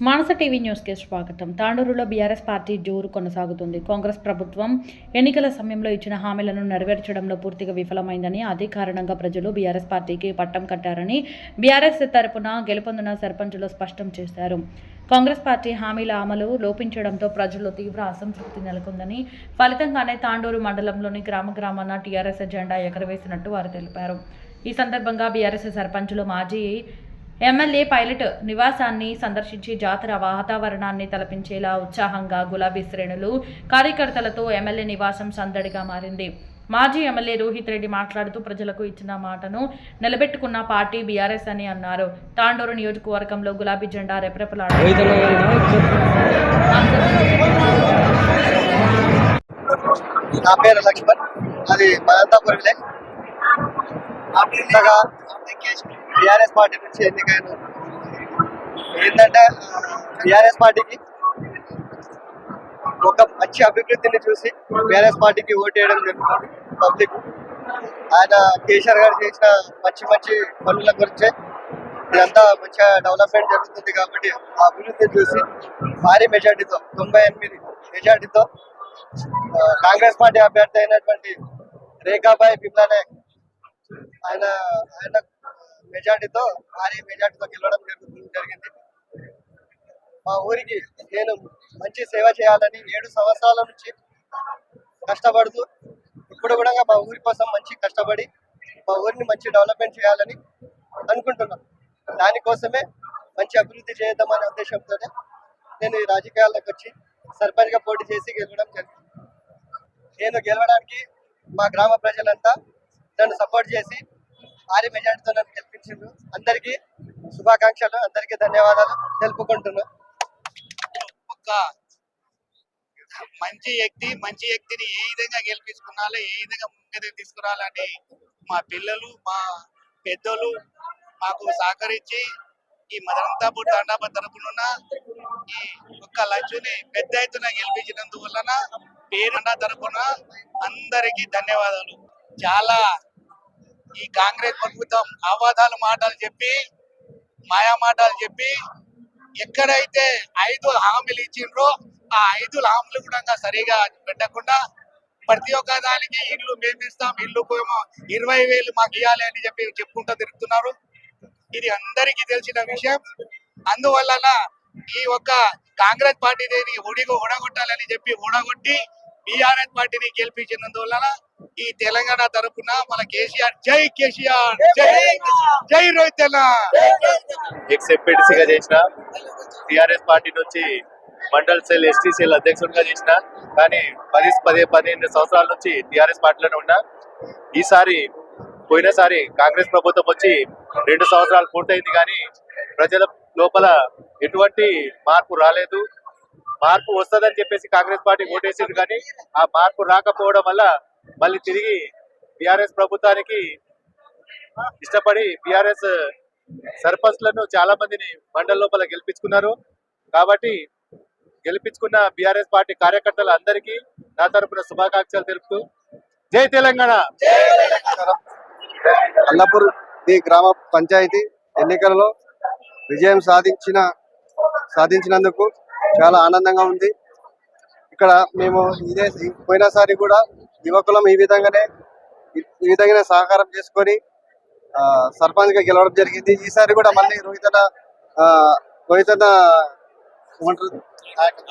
మానస TV న్యూస్కి స్వాగతం. తాండూరులో BRS party జోరు కొనసాగుతుంది. కాంగ్రెస్ ప్రభుత్వం ఎన్నికల సమయంలో ఇచ్చిన హామీలను నెరవేర్చడంలో పూర్తిగా విఫలమైందని, అదే కారణంగా ప్రజలు బీఆర్ఎస్ పార్టీకి పట్టం కట్టారని బీఆర్ఎస్ తరపున గెలుపొందిన సర్పంచులు స్పష్టం చేశారు. కాంగ్రెస్ పార్టీ హామీల అమలు లోపించడంతో ప్రజల్లో తీవ్ర అసంతృప్తి నెలకొందని, ఫలితంగానే తాండూరు మండలంలోని గ్రామాన టీఆర్ఎస్ జెండా ఎగరవేసినట్టు వారు తెలిపారు. ఈ సందర్భంగా బీఆర్ఎస్ సర్పంచులు మాజీ ఎమ్మెల్యే పైలట్ నివాసాన్ని సందర్శించి జాతర వాతావరణాన్ని తలపించేలా ఉత్సాహంగా గులాబీ శ్రేణులు కార్యకర్తలతో ఎమ్మెల్యే నివాసం సందడిగా మారింది. మాజీ ఎమ్మెల్యే రోహిత్ రెడ్డి మాట్లాడుతూ ప్రజలకు ఇచ్చిన మాటను నిలబెట్టుకున్న పార్టీ బీఆర్ఎస్ అని అన్నారు. తాండూరు నియోజకవర్గంలో గులాబీ జెండా రెపరెపలాడారు. నా పేరు లక్ష్మణ్, అది మనంతాపూర్ విలేజ్. బీఆర్ఎస్ పార్టీ నుంచి ఎన్నికైన ఏంటంటే బీఆర్ఎస్ పార్టీకి ఒక మంచి అభివృద్ధిని చూసి బీఆర్ఎస్ పార్టీకి ఓటు వేయడం జరుగుతుంది పబ్లిక్. ఆయన కేసీఆర్ గారు చేసిన మంచి పనుల గురించే ఇదంతా మంచిగా డెవలప్మెంట్ జరుగుతుంది కాబట్టి ఆ అభివృద్ధిని చూసి భారీ మెజార్టీతో 98 మెజార్టీతో కాంగ్రెస్ పార్టీ అభ్యర్థి అయినటువంటి రేఖాబాయి బిప్లా నాయక్ ఆయన మెజార్టీతో భారీ మెజార్టీతో గెలవడం జరిగింది. మా ఊరికి నేను మంచి సేవ చేయాలని 7 సంవత్సరాల నుంచి కష్టపడుతూ ఇప్పుడు కూడా మా ఊరి కోసం మంచి కష్టపడి మా ఊరిని మంచి డెవలప్మెంట్ చేయాలని అనుకుంటున్నాను. దానికోసమే మంచి అభివృద్ధి చేద్దామనే ఉద్దేశంతోనే నేను ఈ రాజకీయాల్లోకి వచ్చి సర్పంచ్గా పోటీ చేసి గెలవడం జరిగింది. నేను గెలవడానికి మా గ్రామ ప్రజలంతా నన్ను సపోర్ట్ చేసి భారీ మెజార్టీతో నన్ను గెలిపించారు. అందరికీ శుభాకాంక్షలు, అందరికీ ధన్యవాదాలు తెలుపుకుంటున్నాను. ఒక మంచి వ్యక్తిని ఏ విధంగా గెలిపించుకున్నాలో, ఏ విధంగా ముందుకు తీసుకురావాలని మా పిల్లలు, మా పెద్దలు మాకు సహకరించి ఈ మదనంతాపూర్ తాండాబాద్ తరపున ఈ ఒక్క లక్ష్మిని పెద్ద ఎత్తున గెలిపించినందువలన పేరుండా తరపున అందరికీ ధన్యవాదాలు. చాలా ఈ కాంగ్రెస్ ప్రభుత్వం అవాదాలు మాటలు చెప్పి, మాయా మాటలు చెప్పి ఎక్కడైతే 5 హామీలు ఇచ్చిండ్రో ఆ 5 హామీలు కూడా సరిగా పెట్టకుండా ప్రతి ఒక్క దానికి ఇల్లు మేమిస్తాం, ఇల్లు 20,000 మాకు ఇవ్వాలి అని చెప్పుకుంటూ తిరుగుతున్నారు. ఇది అందరికీ తెలిసిన విషయం. అందువలన ఈ ఒక్క కాంగ్రెస్ పార్టీని ఓడగొట్టాలని చెప్పి ఓడగొట్టి బీఆర్ఎస్ పార్టీని గెలిపించినందువలన ఈ తెలంగాణ తరఫున మన కేసీఆర్, జై కేసీఆర్, జై రోహిత్ అన్న. ఎక్స్ఎంపీటీసీగా చేసిన టిఆర్ఎస్ పార్టీ నుంచి మండల్ సెల్ ఎస్టీ సెల్ అధ్యక్షుడిగా చేసిన, కానీ 15 సంవత్సరాల నుంచి టిఆర్ఎస్ పార్టీలోనే ఉన్నా. పోయినసారి కాంగ్రెస్ ప్రభుత్వం వచ్చి 2 సంవత్సరాలు పూర్తయింది, కానీ ప్రజల లోపల ఎటువంటి మార్పు రాలేదు. మార్పు వస్తుందని చెప్పేసి కాంగ్రెస్ పార్టీ ఓటేసింది, కానీ ఆ మార్పు రాకపోవడం వల్ల మళ్ళీ తిరిగి బీఆర్ఎస్ ప్రభుత్వానికి ఇష్టపడి బీఆర్ఎస్ సర్పంచ్లను చాలా మందిని మండల లోపల గెలిపించుకున్నారు. కాబట్టి గెలిపించుకున్న బీఆర్ఎస్ పార్టీ కార్యకర్తలు అందరికీ నా తరపున శుభాకాంక్షలు తెలుపుతూ జై తెలంగాణ. అల్లాపూర్ గ్రామ పంచాయతీ ఎన్నికలలో విజయం సాధించినందుకు చాలా ఆనందంగా ఉంది. ఇక్కడ మేము పోయినసారి కూడా యువకులం ఈ విధంగానే సహకారం చేసుకొని సర్పంచ్గా గెలవడం జరిగింది. ఈసారి కూడా మళ్ళీ రోహిత్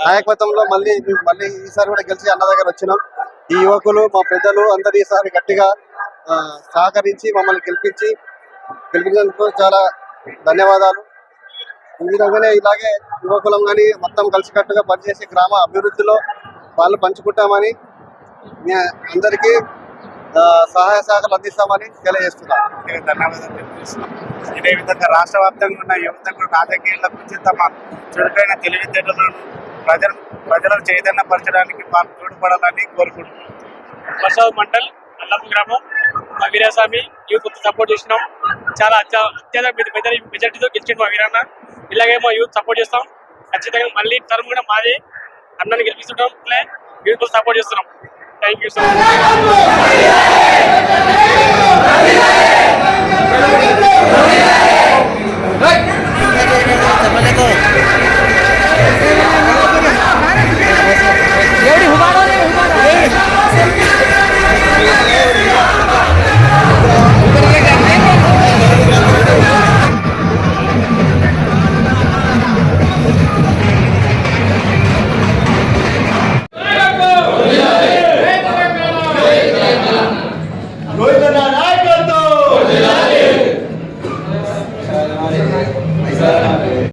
నాయకత్వంలో మళ్ళీ ఈసారి కూడా గెలిచి అన్న దగ్గర వచ్చినాం. ఈ యువకులు, మా పెద్దలు అందరూ ఈసారి గట్టిగా సహకరించి మమ్మల్ని గెలిపించినందుకు చాలా ధన్యవాదాలు. ఈ విధంగానే ఇలాగే యువకులం కానీ మొత్తం కలిసికట్టుగా పనిచేసి గ్రామ అభివృద్ధిలో వాళ్ళు పంచుకుంటామని అందరికీ సహాయ సహకారాలు అందిస్తామని తెలియజేస్తున్నాం. ధన్యవాదాలు తెలియజేస్తున్నాం. ఇదే విధంగా రాష్ట్ర వ్యాప్తంగా ఉన్న యువతకు రాజకీయాల గురించి తమ చురుకైన తెలివితేటలను ప్రజలను చైతన్యపరచడానికి మాకు తోడ్పడాలని కోరుకుంటున్నాం. ప్రసాద్ మండల్ అల్లాపూర్ గ్రామం మా వీరాస్వామి యూత్ మొత్తం సపోర్ట్ చేసినాం. చాలా అత్యంత పెద్ద మెజార్టీతో గెలిచిండు మా వీరన్న. ఇలాగే మా యూత్ సపోర్ట్ చేస్తాం. ఖచ్చితంగా మళ్ళీ టర్మ్ కూడా మాది. అన్నని గెలిపిస్తుంటాం, యూత్ మొత్తం సపోర్ట్ చేస్తున్నాం. Thank you so much. Rohit అన్న